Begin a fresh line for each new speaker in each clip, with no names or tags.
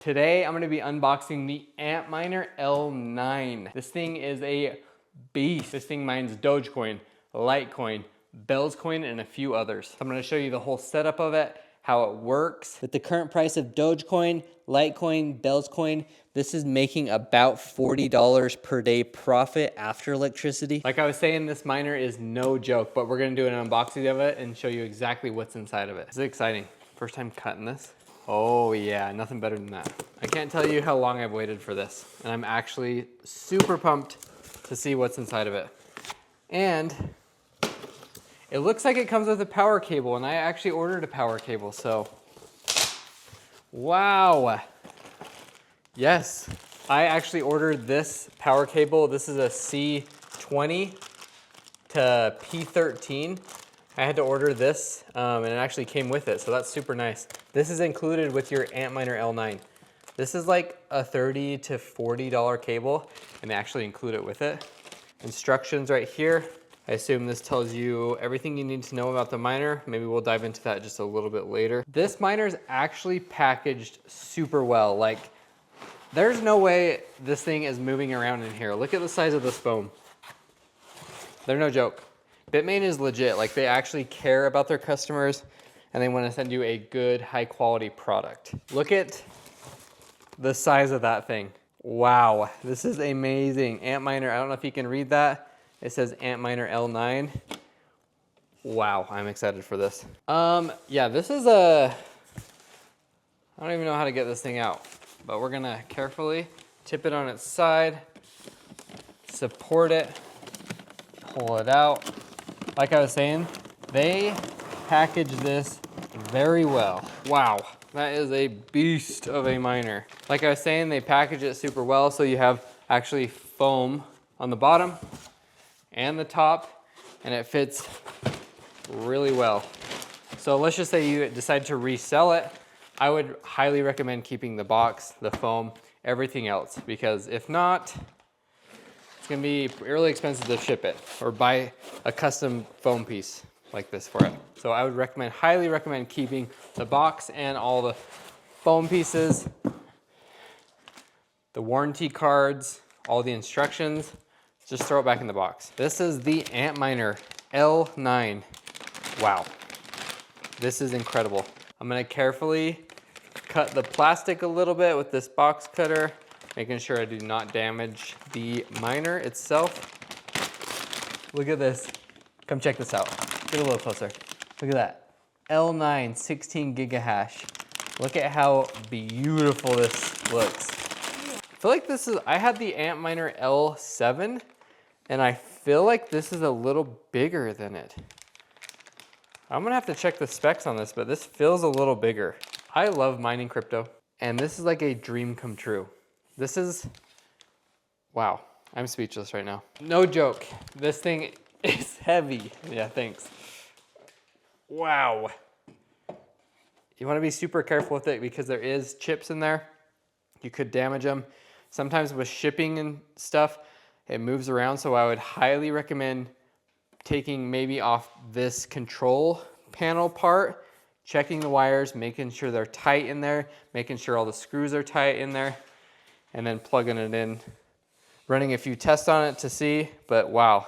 Today I'm going to be unboxing the Antminer L9. This thing is a beast. This thing mines Dogecoin, Litecoin, Bells coin, and a few others. So I'm going to show you the whole setup of it, how it works. With the current price of Dogecoin, Litecoin, Bells coin, this is making about $40 per day profit after electricity. Like I was saying, this miner is no joke, but we're going to do an unboxing of it and show you exactly what's inside of it. This is exciting. First time cutting this. Oh yeah, nothing better than that. I can't tell you how long I've waited for this, and I'm actually super pumped to see what's inside of it. And it looks like it comes with a power cable, and I actually ordered a power cable, so wow. Yes, I actually ordered this power cable. This is a C20 to P13. I had to order this, and it actually came with it, so that's super nice. This is included with your Antminer L9. This is like a $30 to $40 cable, and they actually include it with it. Instructions right here. I assume this tells you everything you need to know about the miner. Maybe we'll dive into that just a little bit later. This miner is actually packaged super well. Like, there's no way this thing is moving around in here. Look at the size of this foam. They're no joke. Bitmain is legit. Like, they actually care about their customers, and they want to send you a good, high quality product. Look at the size of that thing. Wow, this is amazing. Antminer, I don't know if you can read that. It says Antminer L9. Wow, I'm excited for this. Yeah, this is I don't even know how to get this thing out, but we're gonna carefully tip it on its side, support it, pull it out. Like I was saying, they package this very well. Wow, that is a beast of a miner. Like I was saying, they package it super well, so you have actually foam on the bottom and the top, and it fits really well. So let's just say you decide to resell it. I would highly recommend keeping the box, the foam, everything else, because if not, it's gonna be really expensive to ship it or buy a custom foam piece like this for it. So I would recommend, highly recommend keeping the box and all the foam pieces, the warranty cards, all the instructions. Just throw it back in the box. This is the Antminer L9. Wow, this is incredible. I'm gonna carefully cut the plastic a little bit with this box cutter, making sure I do not damage the miner itself. Look at this. Come check this out. Get a little closer. Look at that. L9, 16 gigahash. Look at how beautiful this looks. I feel like this is, I had the Antminer L7, and I feel like this is a little bigger than it. I'm gonna have to check the specs on this, but this feels a little bigger. I love mining crypto, and this is like a dream come true. This is, wow, I'm speechless right now. No joke, this thing is heavy. Yeah, thanks. Wow. You wanna be super careful with it because there is chips in there. You could damage them. Sometimes with shipping and stuff, it moves around, so I would highly recommend taking maybe off this control panel part, checking the wires, making sure they're tight in there, making sure all the screws are tight in there, and then plugging it in. Running a few tests on it to see, but wow.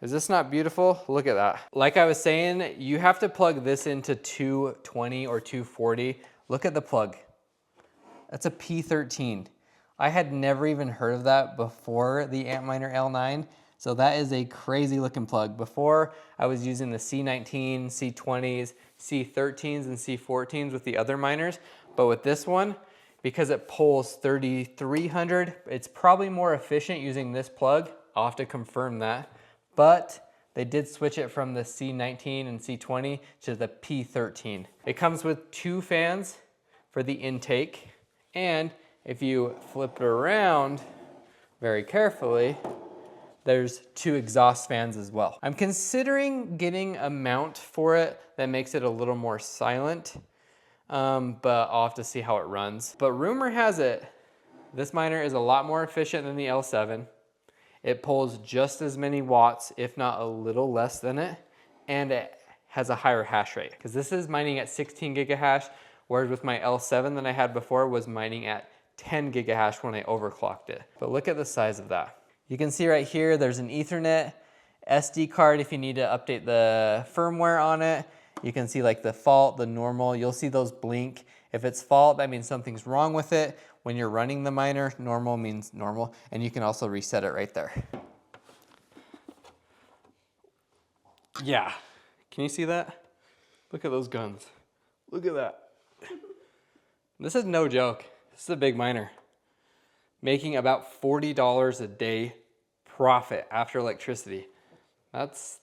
Is this not beautiful? Look at that. Like I was saying, you have to plug this into 220 or 240. Look at the plug. That's a P13. I had never even heard of that before the Antminer L9. So that is a crazy looking plug. Before, I was using the C19, C20s, C13s, and C14s with the other miners. But with this one, because it pulls 3300, it's probably more efficient using this plug. I'll have to confirm that. But they did switch it from the C19 and C20 to the P13. It comes with 2 fans for the intake. And if you flip it around very carefully, there's 2 exhaust fans as well. I'm considering getting a mount for it that makes it a little more silent, but I'll have to see how it runs. But rumor has it, this miner is a lot more efficient than the L7. It pulls just as many watts, if not a little less than it, and it has a higher hash rate. Because this is mining at 16 gigahash, Whereas with my L7 that I had before was mining at 10 gigahash when I overclocked it. But look at the size of that. You can see right here, there's an Ethernet SD card if you need to update the firmware on it. You can see like the fault, the normal, you'll see those blink. If it's fault, that means something's wrong with it. When you're running the miner, normal means normal, and you can also reset it right there. Yeah, can you see that? Look at those guns. Look at that. This is no joke. This is a big miner. Making about $40 a day profit after electricity. That's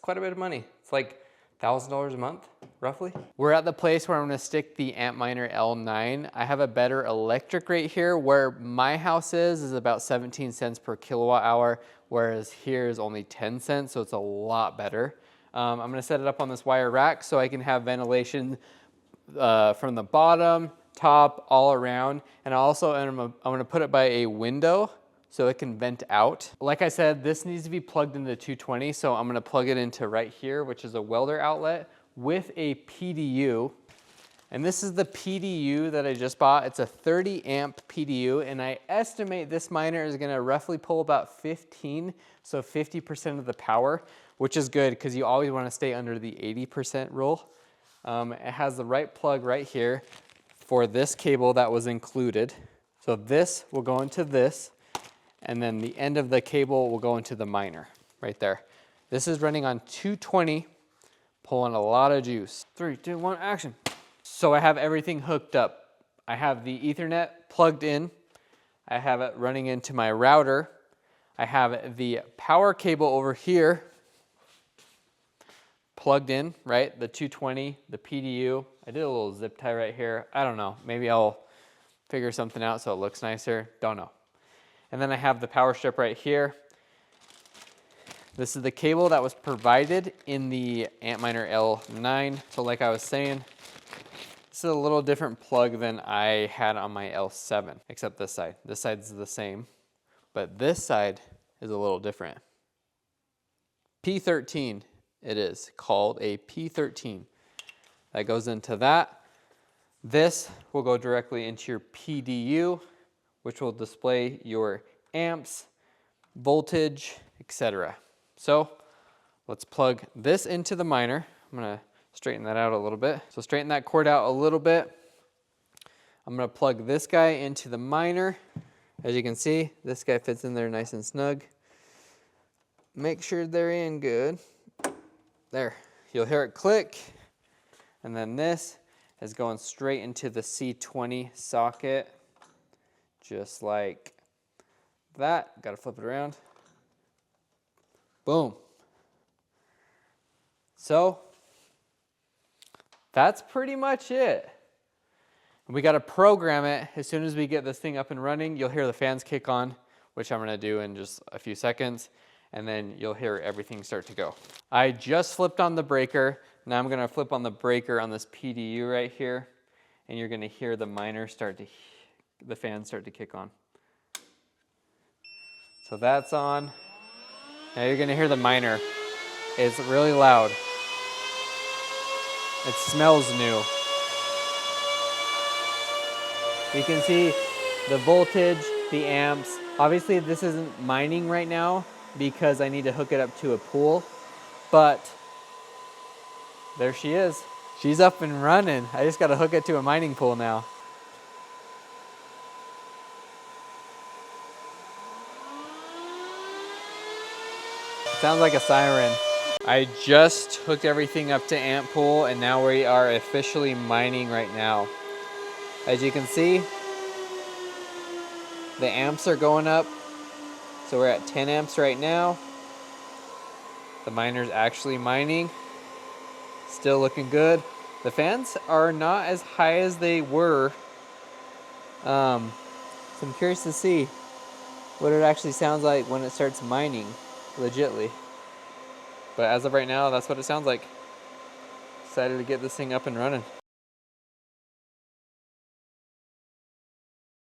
quite a bit of money. It's like $1,000 a month, roughly. We're at the place where I'm gonna stick the Antminer L9. I have a better electric rate here. Where my house is about 17 cents per kilowatt hour, whereas here is only 10 cents, so it's a lot better. I'm gonna set it up on this wire rack so I can have ventilation from the bottom, top, all around. And also I'm gonna put it by a window so it can vent out. Like I said, this needs to be plugged into 220, so I'm gonna plug it into right here, which is a welder outlet with a PDU. And this is the PDU that I just bought. It's a 30 amp PDU, and I estimate this miner is gonna roughly pull about 15, so 50% of the power, which is good because you always wanna stay under the 80% rule. It has the right plug right here for this cable that was included. So this will go into this, and then the end of the cable will go into the miner right there. This is running on 220, pulling a lot of juice. 3, 2, 1, action. So I have everything hooked up. I have the Ethernet plugged in. I have it running into my router. I have the power cable over here plugged in, right? The 220, the PDU. I did a little zip tie right here. I don't know, maybe I'll figure something out so it looks nicer. Don't know. And then I have the power strip right here. This is the cable that was provided in the Antminer L9. So like I was saying, this is a little different plug than I had on my L7, except this side. This side's the same, but this side is a little different. P13, it is called a P13. That goes into that. This will go directly into your PDU, which will display your amps, voltage, etc. So let's plug this into the miner. I'm gonna straighten that out a little bit. So straighten that cord out a little bit. I'm gonna plug this guy into the miner. As you can see, this guy fits in there nice and snug. Make sure they're in good. There, you'll hear it click. And then this is going straight into the C20 socket. Just like that. Gotta flip it around. Boom. So that's pretty much it. We gotta program it. As soon as we get this thing up and running, you'll hear the fans kick on, which I'm gonna do in just a few seconds, and then you'll hear everything start to go. I just flipped on the breaker. Now I'm gonna flip on the breaker on this PDU right here, and you're gonna hear the miner the fans start to kick on. So that's on. Now you're gonna hear the miner. It's really loud. It smells new. You can see the voltage, the amps. Obviously this isn't mining right now because I need to hook it up to a pool, but there she is. She's up and running. I just gotta hook it to a mining pool now. Sounds like a siren. I just hooked everything up to amp pool, and now we are officially mining right now. As you can see, the amps are going up. So we're at 10 amps right now. The miner's actually mining. Still looking good. The fans are not as high as they were. So I'm curious to see what it actually sounds like when it starts mining, legitly. But as of right now, that's what it sounds like. Excited to get this thing up and running.